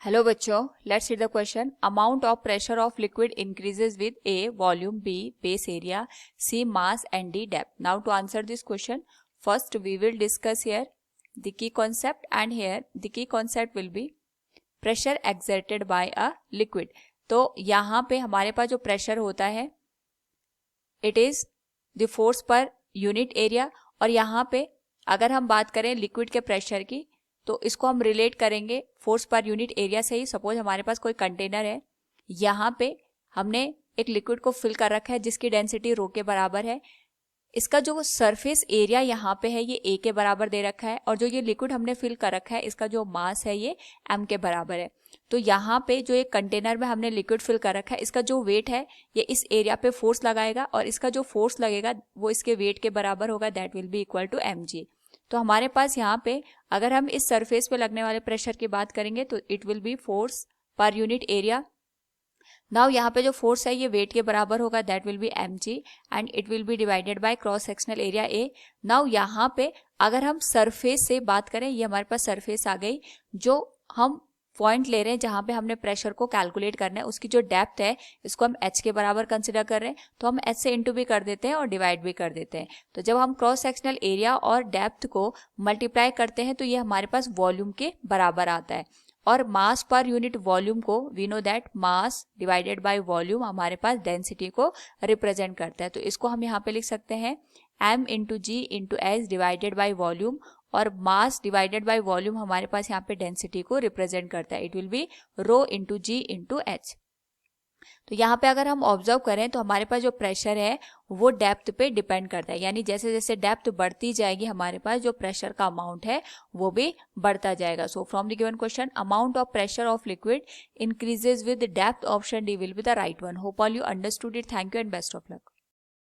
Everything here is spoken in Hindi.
हेलो बच्चों, let's see the question. Amount of pressure of liquid increases with a volume, b base area, c mass and d depth. Now to answer this question, first we will discuss here the key concept and here the key concept will be pressure exerted by a liquid. तो यहाँ पे हमारे पास जो प्रेशर होता है it is the force per unit area. और यहाँ पे अगर हम बात करें लिक्विड के प्रेशर की तो इसको हम रिलेट करेंगे फोर्स पर यूनिट एरिया से ही. सपोज हमारे पास कोई कंटेनर है, यहाँ पे हमने एक लिक्विड को फिल कर रखा है जिसकी डेंसिटी रो के बराबर है. इसका जो सरफेस एरिया यहाँ पे है ये ए के बराबर दे रखा है और जो ये लिक्विड हमने फिल कर रखा है इसका जो मास है ये एम के बराबर है. तो यहाँ पे जो एक कंटेनर में हमने लिक्विड फिल कर रखा है इसका जो वेट है ये इस एरिया पे फोर्स लगाएगा और इसका जो फोर्स लगेगा वो इसके वेट के बराबर होगा. That will be equal to mg. तो हमारे पास यहाँ पे अगर हम इस सरफेस पे लगने वाले प्रेशर की बात करेंगे तो it will B force per unit area. Now यहाँ पे जो फोर्स है ये वेट के बराबर होगा. That will B mg and it will B divided by cross sectional area A. Now यहाँ पे अगर हम सरफेस से बात करें, ये हमारे पास सरफेस आ गई. जो हम पॉइंट ले रहे हैं जहां पे हमने प्रेशर को कैलकुलेट करना है उसकी जो डेप्थ है इसको हम h के बराबर कंसिडर कर रहे हैं. तो हम h से इंटू भी कर देते हैं और डिवाइड भी कर देते हैं. तो जब हम क्रॉस सेक्शनल एरिया और डेप्थ को मल्टीप्लाई करते हैं तो ये हमारे पास वॉल्यूम के बराबर आता है. और मास पर यूनिट वॉल्यूम को we know that mass divided by volume हमारे पास डेंसिटी को रिप्रेजेंट करता है. तो इसको हम यहाँ पे लिख सकते हैं m into g into h divided by volume. और मास डिवाइडेड बाय वॉल्यूम हमारे पास यहाँ पे डेंसिटी को रिप्रेजेंट करता है. It will be rho into g into h. तो यहाँ पे अगर हम ऑब्जर्व करें तो हमारे पास जो प्रेशर है वो डेप्थ पे डिपेंड करता है. यानी जैसे जैसे डेप्थ बढ़ती जाएगी हमारे पास जो प्रेशर का अमाउंट है वो भी बढ़ता जाएगा. So from the given question, amount of pressure of liquid increases with depth. Option D will be the right one. Hope all you understood it. Thank you and best of luck.